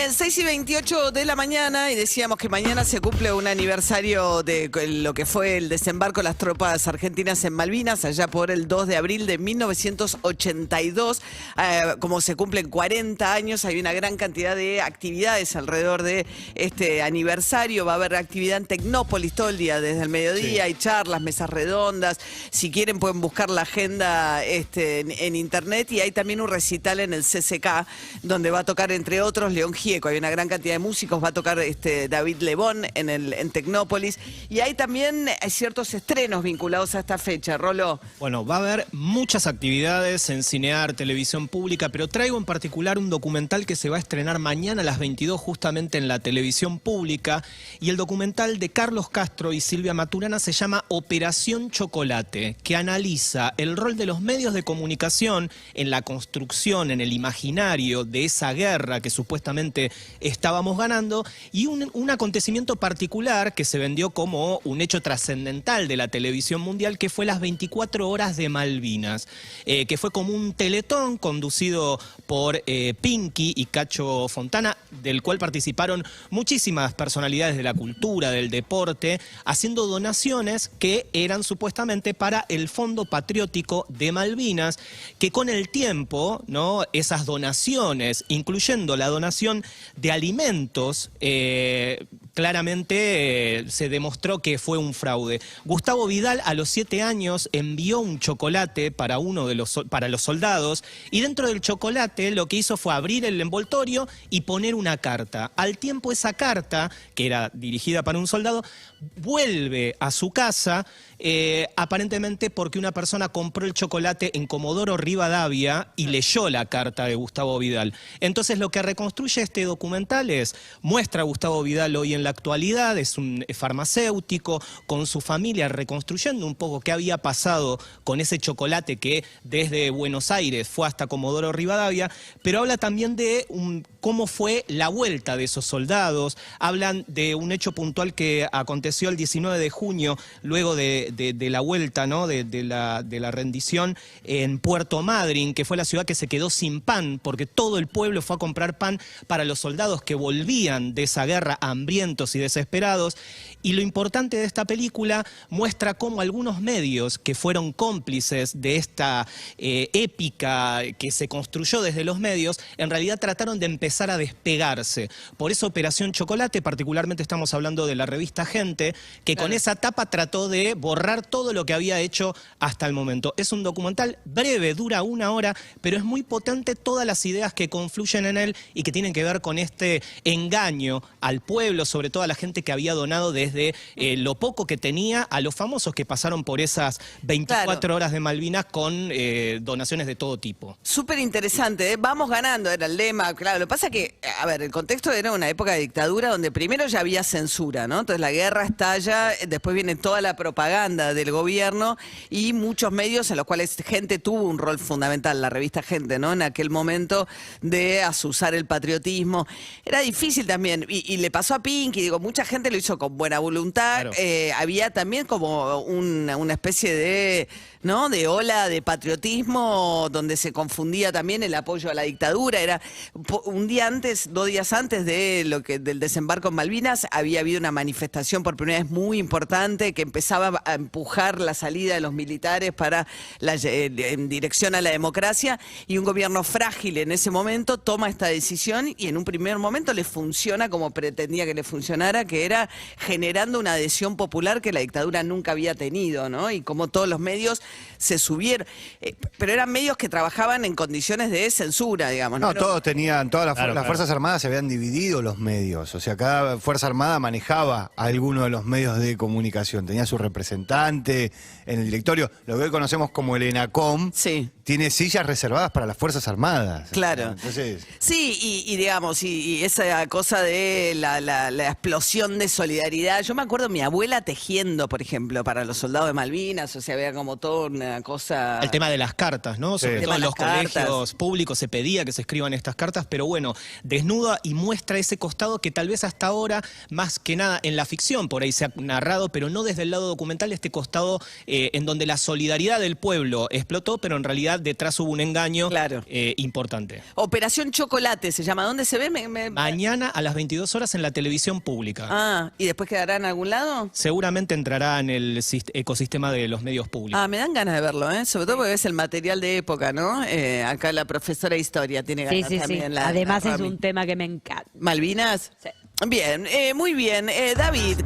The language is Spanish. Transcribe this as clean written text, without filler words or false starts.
Bien, 6:28 de la mañana y decíamos que mañana se cumple un aniversario de lo que fue el desembarco de las tropas argentinas en Malvinas, allá por el 2 de abril de 1982. Como se cumplen 40 años, hay una gran cantidad de actividades alrededor de este aniversario. Va a haber actividad en Tecnópolis todo el día, desde el mediodía, hay charlas, mesas redondas. Si quieren pueden buscar la agenda en internet, y hay también un recital en el CCK, donde va a tocar, entre otros, León Gieco. Hay una gran cantidad de músicos, va a tocar David Lebón en Tecnópolis, y hay también ciertos estrenos vinculados a esta fecha. Rolo. Bueno, va a haber muchas actividades en Cinear, Televisión Pública, pero traigo en particular un documental que se va a estrenar mañana a las 22 justamente en la Televisión Pública, y el documental de Carlos Castro y Silvia Maturana se llama Operación Chocolate, que analiza el rol de los medios de comunicación en la construcción, en el imaginario de esa guerra que supuestamente estábamos ganando, y un acontecimiento particular que se vendió como un hecho trascendental de la televisión mundial, que fue las 24 horas de Malvinas, que fue como un teletón conducido por Pinky y Cacho Fontana, del cual participaron muchísimas personalidades de la cultura, del deporte, haciendo donaciones que eran supuestamente para el Fondo Patriótico de Malvinas, que con el tiempo, ¿no?, esas donaciones, incluyendo la donación de alimentos, claramente se demostró que fue un fraude. Gustavo Vidal a los 7 años envió un chocolate para los soldados, y dentro del chocolate lo que hizo fue abrir el envoltorio y poner una carta. Al tiempo, esa carta, que era dirigida para un soldado, vuelve a su casa, aparentemente porque una persona compró el chocolate en Comodoro Rivadavia y leyó la carta de Gustavo Vidal. Entonces lo que reconstruye este documental muestra a Gustavo Vidal hoy en la actualidad, es un farmacéutico con su familia, reconstruyendo un poco qué había pasado con ese chocolate que desde Buenos Aires fue hasta Comodoro Rivadavia, pero habla también de cómo fue la vuelta de esos soldados. Hablan de un hecho puntual que aconteció el 19 de junio, luego de la vuelta, ¿no?, de la rendición, en Puerto Madryn, que fue la ciudad que se quedó sin pan, porque todo el pueblo fue a comprar pan para los soldados que volvían de esa guerra hambrientos y desesperados. Y lo importante de esta película muestra cómo algunos medios que fueron cómplices de esta épica que se construyó desde los medios, en realidad trataron de empezar a despegarse. Por eso Operación Chocolate, particularmente estamos hablando de la revista Gente, que con esa tapa trató de borrar todo lo que había hecho hasta el momento. Es un documental breve, dura 1 hora, pero es muy potente todas las ideas que confluyen en él y que tienen que ver con este engaño al pueblo, sobre todo a la gente que había donado desde lo poco que tenía, a los famosos que pasaron por esas 24 horas de Malvinas con donaciones de todo tipo. Súper interesante, ¿eh? Vamos ganando, era el lema. Claro, lo que pasa que, a ver, el contexto era una época de dictadura donde primero ya había censura, ¿no? Entonces la guerra estalla, después viene toda la propaganda del gobierno y muchos medios en los cuales Gente tuvo un rol fundamental, la revista Gente, ¿no?, en aquel momento, de azuzar el patriotismo. Era difícil también, y le pasó a Pinky, digo, mucha gente lo hizo con buena voluntad. Claro. Había también como una especie de, ¿no?, de ola de patriotismo donde se confundía también el apoyo a la dictadura. Era un día antes, 2 días antes del desembarco en Malvinas, había habido una manifestación por primera vez muy importante que empezaba a empujar la salida de los militares en dirección a la democracia, y un gobierno frágil en ese momento toma esta decisión, y en un primer momento le funciona como pretendía que le funcionara, que era generando una adhesión popular que la dictadura nunca había tenido, ¿no? Y como todos los medios se subieron, pero eran medios que trabajaban en condiciones de censura, digamos. No, todas las Fuerzas Armadas se habían dividido los medios, o sea, cada Fuerza Armada manejaba a alguno de los medios de comunicación, tenía su representante en el directorio. Lo que hoy conocemos como el ENACOM, sí, tiene sillas reservadas para las Fuerzas Armadas. Claro. Entonces... Sí, y digamos, y esa cosa de explosión de solidaridad. Yo me acuerdo mi abuela tejiendo, por ejemplo, para los soldados de Malvinas, o sea, había como toda una cosa... El tema de las cartas, ¿no? Sobre todo en los colegios públicos se pedía que se escriban estas cartas, pero bueno, desnuda y muestra ese costado que tal vez hasta ahora, más que nada en la ficción, por ahí se ha narrado, pero no desde el lado documental, este costado en donde la solidaridad del pueblo explotó, pero en realidad detrás hubo un engaño importante. Operación Chocolate se llama. ¿Dónde se ve? Mañana a las 22 horas en la televisión pública. Ah, ¿y después quedará en algún lado? Seguramente entrará en el ecosistema de los medios públicos. Ah, me dan ganas de verlo, ¿eh? Sobre todo porque ves el material de época, ¿no? Acá la profesora de historia tiene ganas también. Además es un tema que me encanta. ¿Malvinas? Sí. Bien, muy bien. David.